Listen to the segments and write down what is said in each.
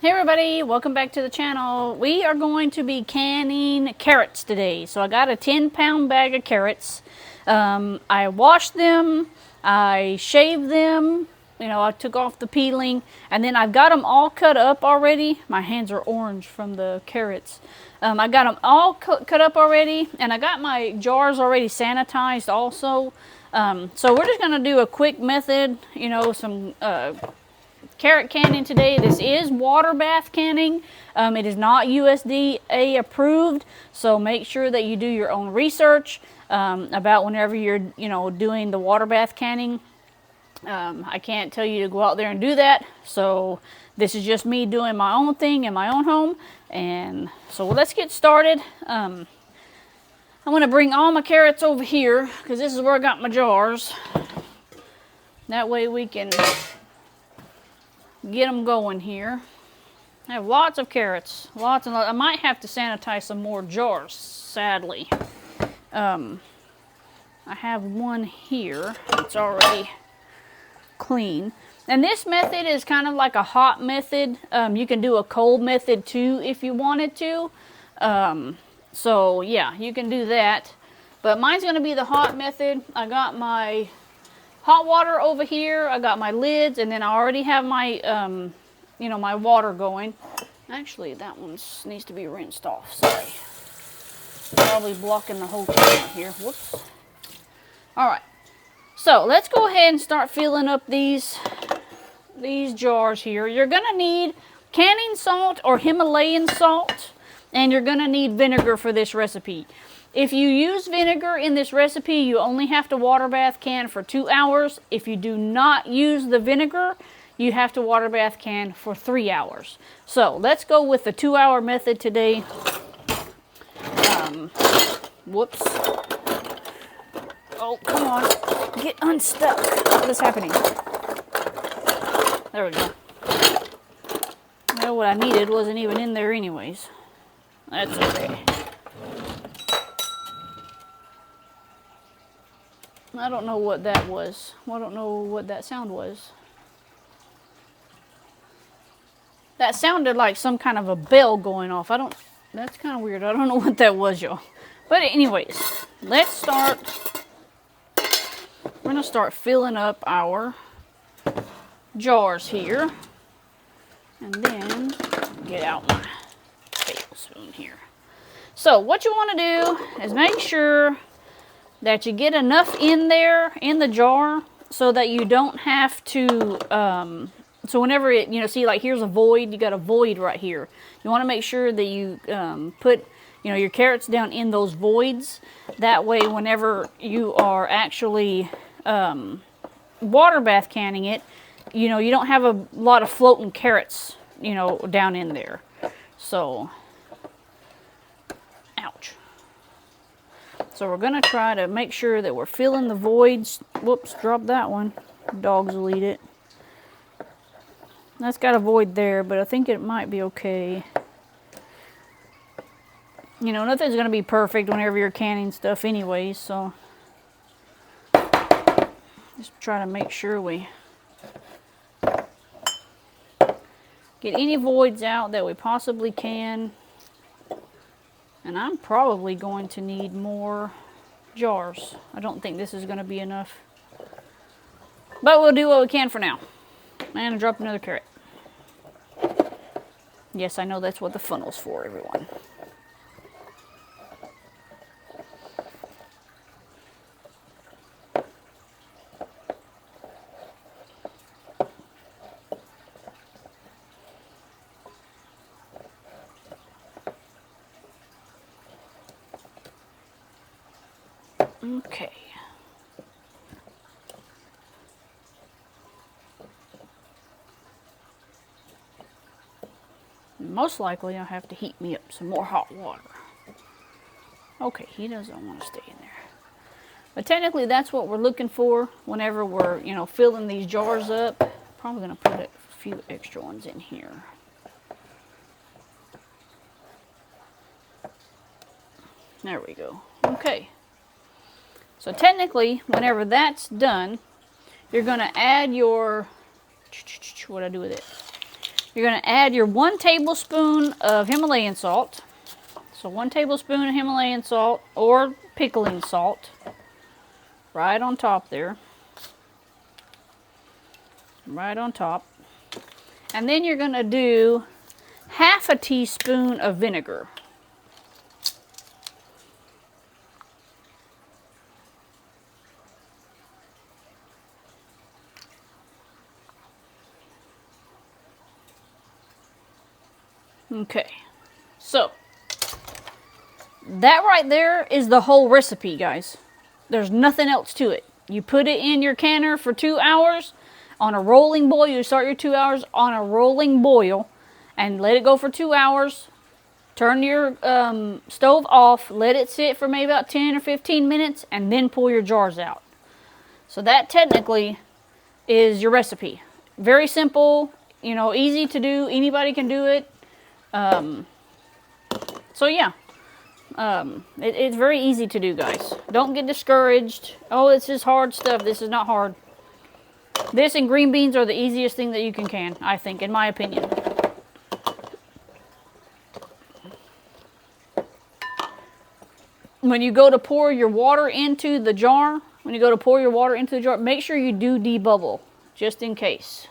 Hey everybody, welcome back to the channel. We are going to be canning carrots today. So I got a 10-pound bag of carrots. I washed them, I shaved them, I took off the peeling, and then I've got them all cut up already. My hands are orange from the carrots. I got them all cut up already, and I got my jars already sanitized also. So we're just going to do a quick method, some carrot canning today. This is water bath canning. It is not USDA approved, so make sure that you do your own research about whenever you're doing the water bath canning. I can't tell you to go out there and do that, so this is just me doing my own thing in my own home. And so let's get started. I'm going to bring all my carrots over here because this is where I got my jars. That way we can get them going here. I have lots of carrots, lots and lots. I might have to sanitize some more jars, sadly. I have one here that's already clean. And this method is kind of like a hot method. You can do a cold method too if you wanted to. So yeah, you can do that. But mine's going to be the hot method. I got my hot water over here. I got my lids, and then I already have my, my water going. Actually, that one needs to be rinsed off. Sorry. Probably blocking the whole camera here. Whoops. All right. So let's go ahead and start filling up these jars here. You're going to need canning salt or Himalayan salt, and you're going to need vinegar for this recipe. If you use vinegar in this recipe, you only have to water bath can for 2 hours. If you do not use the vinegar, you have to water bath can for 3 hours. So let's go with the 2-hour method today. Whoops. Oh, come on. Get unstuck. What is happening? There we go. Well, what I needed wasn't even in there anyways. That's okay. I don't know what that was. I don't know what that sound was. That sounded like some kind of a bell going off. That's kind of weird. I don't know what that was, y'all. But anyways, let's start. We're going to start filling up our jars here. And then get out my tablespoon here. So what you want to do is make sure that you get enough in there in the jar so that you don't have to so whenever it see, like, here's a void, you got a void right here. You want to make sure that you put your carrots down in those voids. That way whenever you are actually water bath canning it, you don't have a lot of floating carrots down in there. So ouch. So we're going to try to make sure that we're filling the voids. Whoops, dropped that one. Dogs will eat it. That's got a void there, but I think it might be okay. Nothing's going to be perfect whenever you're canning stuff anyways, so just try to make sure we get any voids out that we possibly can. And I'm probably going to need more jars. I don't think this is going to be enough. But we'll do what we can for now. And I dropped another carrot. Yes, I know that's what the funnel's for, everyone. Okay. Most likely I'll have to heat me up some more hot water. Okay, he doesn't want to stay in there. But technically that's what we're looking for whenever we're, filling these jars up. Probably going to put a few extra ones in here. There we go. Okay. So technically, whenever that's done, you're going to add your, what do I do with it? You're going to add your 1 tablespoon of Himalayan salt. So 1 tablespoon of Himalayan salt or pickling salt. Right on top there. Right on top. And then you're going to do half a teaspoon of vinegar. Okay, so that right there is the whole recipe, guys. There's nothing else to it. You put it in your canner for 2 hours on a rolling boil. You start your 2 hours on a rolling boil and let it go for 2 hours. Turn your stove off, let it sit for maybe about 10 or 15 minutes, and then pull your jars out. So that technically is your recipe. Very simple, you know, easy to do. Anybody can do it. So yeah, it's very easy to do, guys. Don't get discouraged. Oh, this is hard stuff. This is not hard. This and green beans are the easiest thing that you can, I think, in my opinion. When you go to pour your water into the jar, make sure you do debubble, just in case.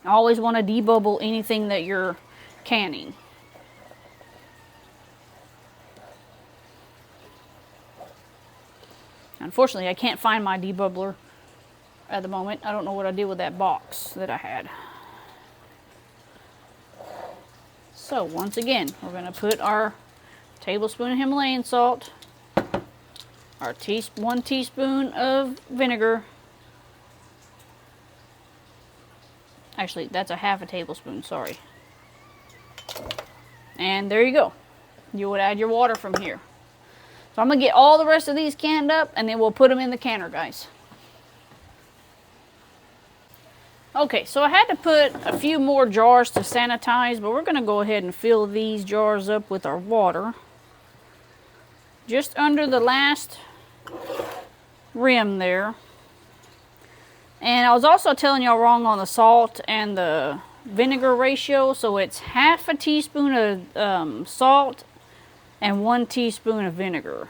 Always want to debubble anything that you're canning. Unfortunately, I can't find my debubbler at the moment. I don't know what I did with that box that I had. So once again, we're going to put our tablespoon of Himalayan salt, our 1 teaspoon of vinegar. Actually, that's a half a tablespoon, sorry. And there you go. You would add your water from here. So I'm going to get all the rest of these canned up, and then we'll put them in the canner, guys. Okay, so I had to put a few more jars to sanitize, but we're going to go ahead and fill these jars up with our water. Just under the last rim there. And I was also telling y'all wrong on the salt and the vinegar ratio. So it's half a teaspoon of salt and 1 teaspoon of vinegar.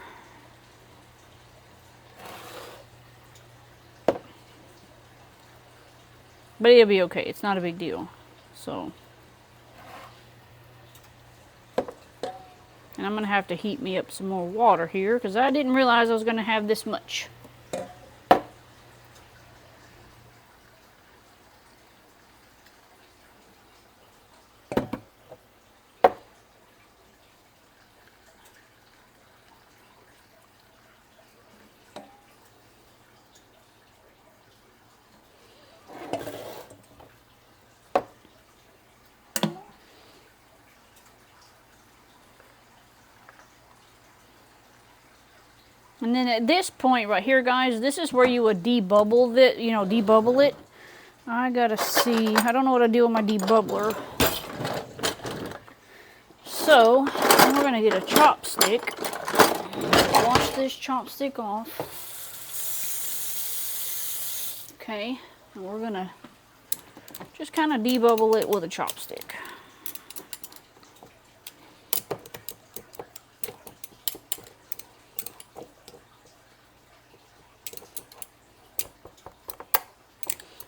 But it'll be okay. It's not a big deal. So. And I'm going to have to heat me up some more water here because I didn't realize I was going to have this much. And then at this point right here, guys, this is where you would debubble it, debubble it. I gotta see, I don't know what I do with my debubbler. So, we're gonna get a chopstick. Wash this chopstick off. Okay, and we're gonna just kind of debubble it with a chopstick.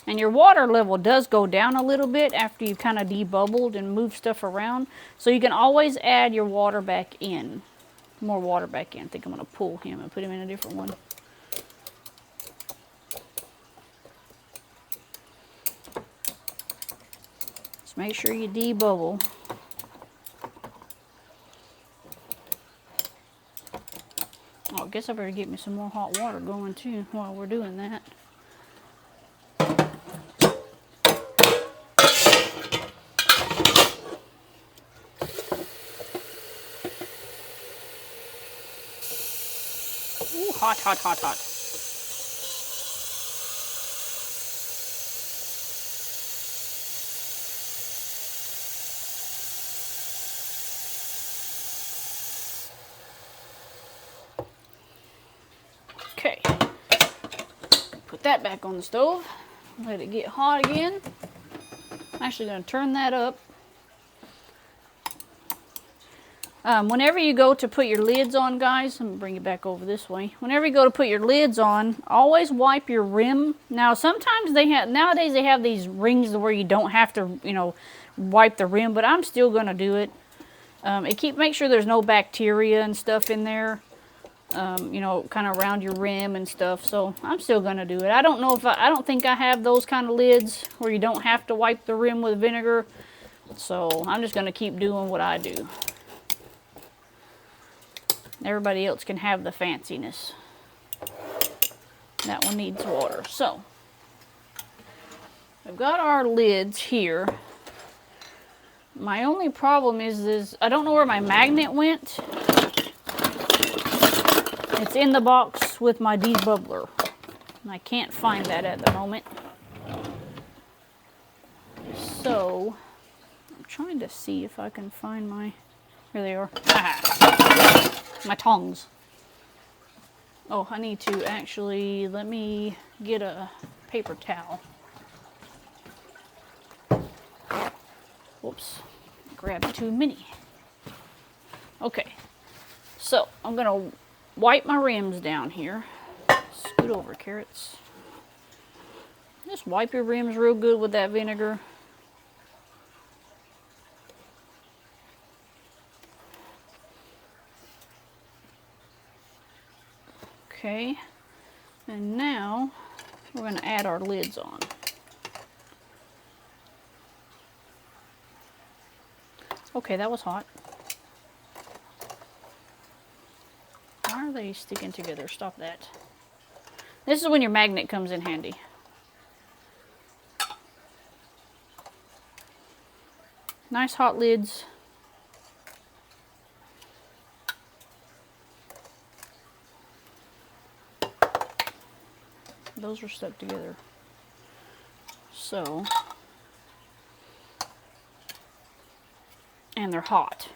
And your water level does go down a little bit after you've kind of debubbled and moved stuff around. So you can always add your water back in. More water back in. I think I'm going to pull him and put him in a different one. Just make sure you debubble. Oh, I guess I better get me some more hot water going too while we're doing that. Ooh, hot, hot, hot, hot. Okay. Put that back on the stove. Let it get hot again. I'm actually going to turn that up. Whenever you go to put your lids on, guys, let me bring it back over this way. Whenever you go to put your lids on, always wipe your rim. Now, sometimes nowadays they have these rings where you don't have to, you know, wipe the rim, but I'm still going to do it. Make sure there's no bacteria and stuff in there, you know, kind of around your rim and stuff. So I'm still going to do it. I don't think I have those kind of lids where you don't have to wipe the rim with vinegar. So I'm just going to keep doing what I do. Everybody else can have the fanciness. That one needs water. So, we've got our lids here. My only problem is I don't know where my magnet went. It's in the box with my debubbler. And I can't find that at the moment. So, I'm trying to see if I can find my... Here they are. Ah. My tongs. Oh, I need to actually, let me get a paper towel. Whoops, grabbed too many. Okay, so I'm gonna wipe my rims down here. Scoot over, carrots. Just wipe your rims real good with that vinegar. Okay, and now we're going to add our lids on. Okay, that was hot. Why are they sticking together? Stop that. This is when your magnet comes in handy. Nice hot lids. Those are stuck together. So, and they're hot.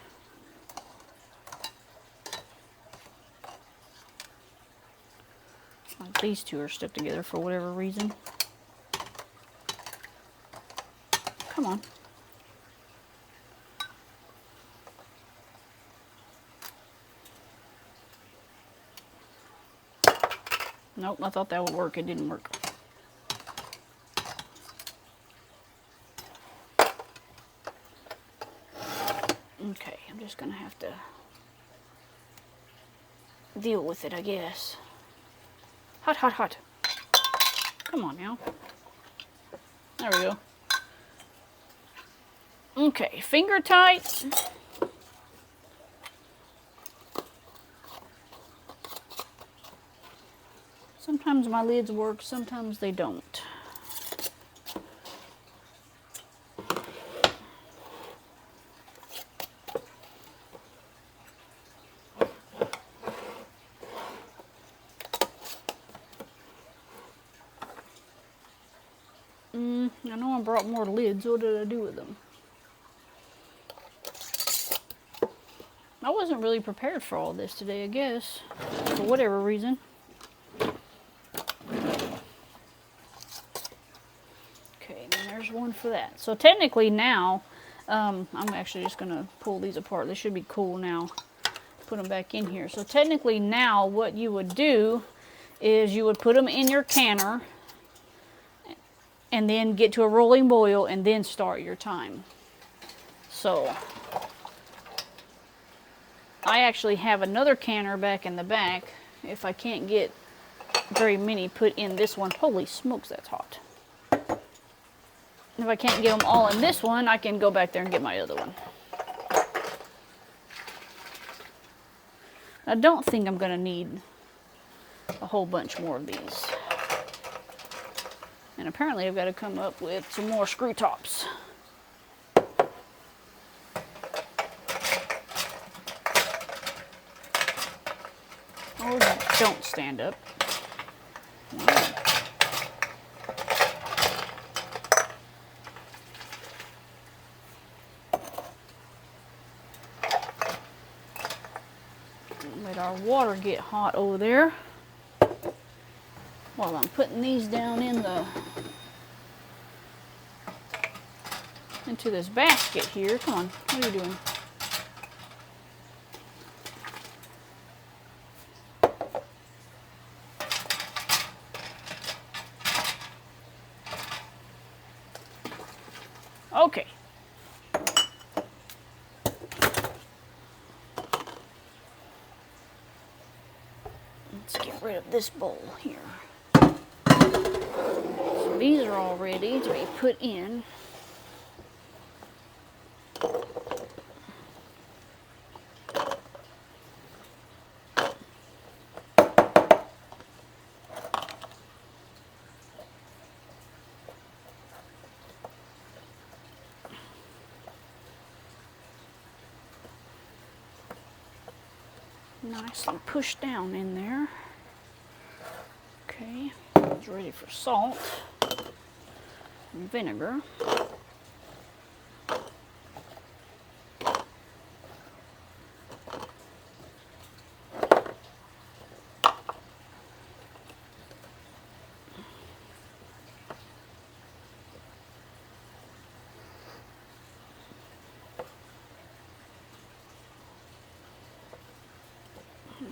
Like these two are stuck together for whatever reason. Come on. Nope, I thought that would work. It didn't work. Okay, I'm just gonna have to deal with it, I guess. Hot, hot, hot. Come on now. There we go. Okay, finger tight. Sometimes my lids work, sometimes they don't. I know I brought more lids. What did I do with them? I wasn't really prepared for all this today, I guess, for whatever reason. One for that. So technically now, I'm actually just going to pull these apart. They should be cool now. Put them back in here. So technically now what you would do is you would put them in your canner and then get to a rolling boil and then start your time. So I actually have another canner back in the back. If I can't get very many put in this one. Holy smokes, that's hot. If I can't get them all in this one, I can go back there and get my other one. I don't think I'm going to need a whole bunch more of these. And apparently I've got to come up with some more screw tops. Oh, don't stand up. Let our water get hot over there while I'm putting these down in the into this basket here. Come on, what are you doing? Okay. Let's get rid of this bowl here. So these are all ready to be put in. Nice and pushed down in there. Okay, it's ready for salt and vinegar.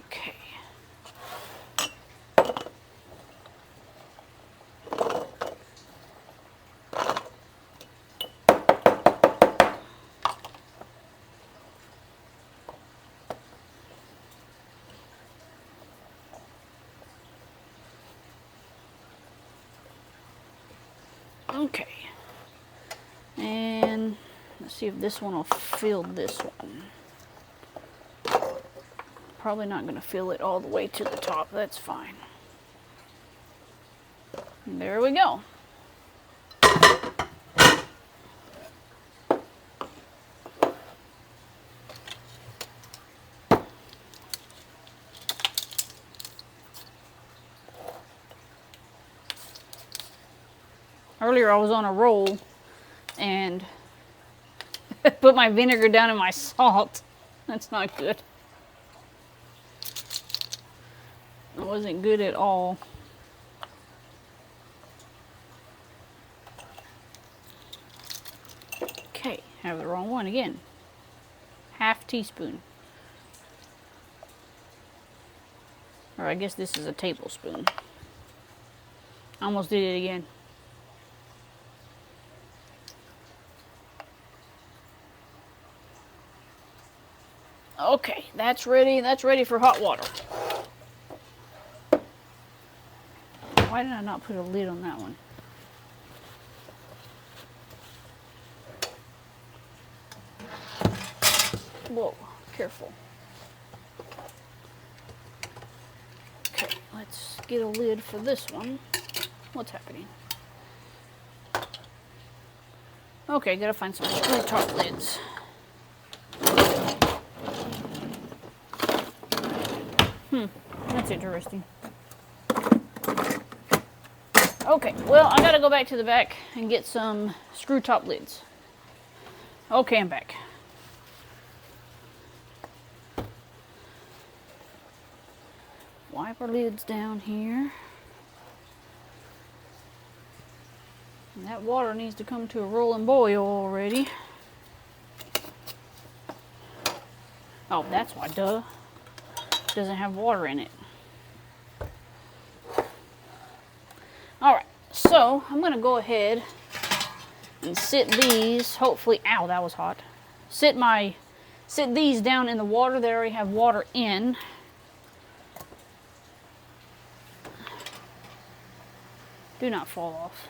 Okay. Okay. And let's see if this one will fill this one. Probably not going to fill it all the way to the top. That's fine. And there we go. Earlier I was on a roll and put my vinegar down in my salt. That's not good. It wasn't good at all. Okay, have the wrong one again. Half teaspoon. Or I guess this is a tablespoon. Almost did it again. Okay, that's ready. That's ready for hot water. Why did I not put a lid on that one? Whoa, careful. Okay, let's get a lid for this one. What's happening? Okay, gotta find some screw top lids. That's interesting. Okay, well, I gotta go back to the back and get some screw top lids. Okay, I'm back. Wipe our lids down here. And that water needs to come to a rolling boil already. Oh, that's why, duh. It doesn't have water in it. Alright, so I'm going to go ahead and sit these, hopefully, ow, that was hot. Sit these down in the water. They already have water in. Do not fall off.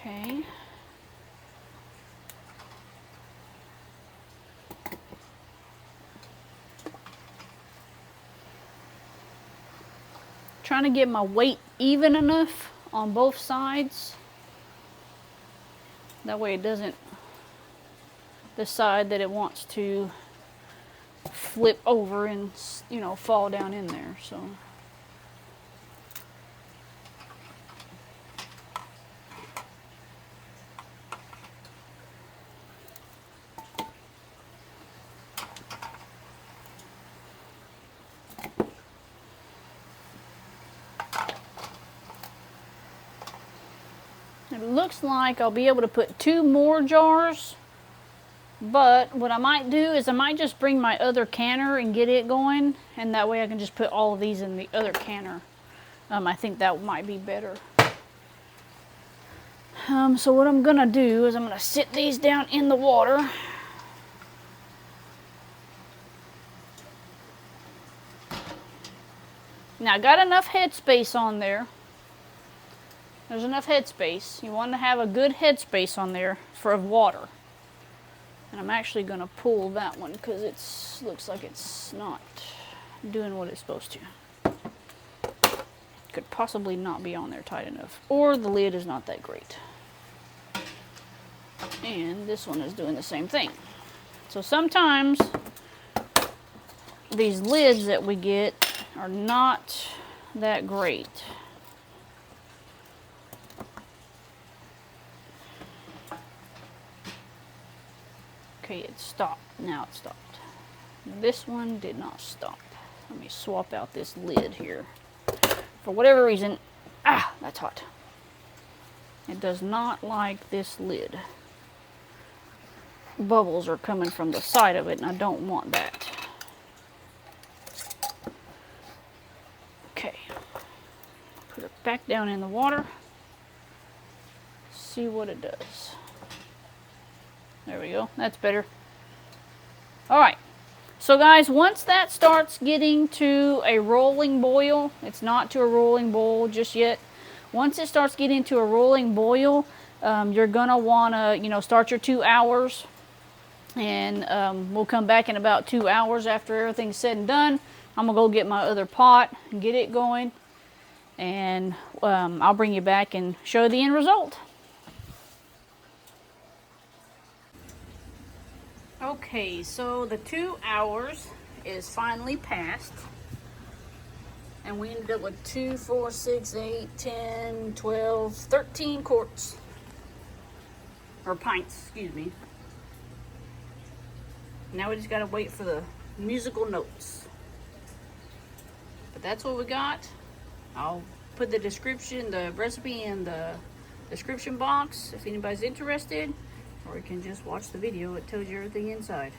Okay. Trying to get my weight even enough on both sides. That way it doesn't decide that it wants to flip over and, you know, fall down in there. So It looks like I'll be able to put 2 more jars, but what I might do is I might just bring my other canner and get it going, and that way I can just put all of these in the other canner. I think that might be better. So what I'm gonna do is I'm gonna sit these down in the water. Now I got enough headspace on there. There's enough headspace. You want to have a good headspace on there for water. And I'm actually going to pull that one because it looks like it's not doing what it's supposed to. Could possibly not be on there tight enough. Or the lid is not that great. And this one is doing the same thing. So sometimes these lids that we get are not that great. Okay, it stopped. Now it stopped. This one did not stop. Let me swap out this lid here. For whatever reason, that's hot. It does not like this lid. Bubbles are coming from the side of it, and I don't want that. Okay. Put it back down in the water. See what it does. There we go. That's better. Alright. So guys, once that starts getting to a rolling boil, it's not to a rolling boil just yet. Once it starts getting to a rolling boil, you're going to want to, start your 2 hours. And we'll come back in about 2 hours after everything's said and done. I'm going to go get my other pot and get it going. And I'll bring you back and show the end result. Okay, so the 2 hours is finally passed. And we ended up with 2, 4, 6, 8, 10, 12, 13 quarts. Or pints, excuse me. Now we just gotta wait for the musical notes. But that's what we got. I'll put the recipe in the description box if anybody's interested. Or you can just watch the video, it tells you everything inside.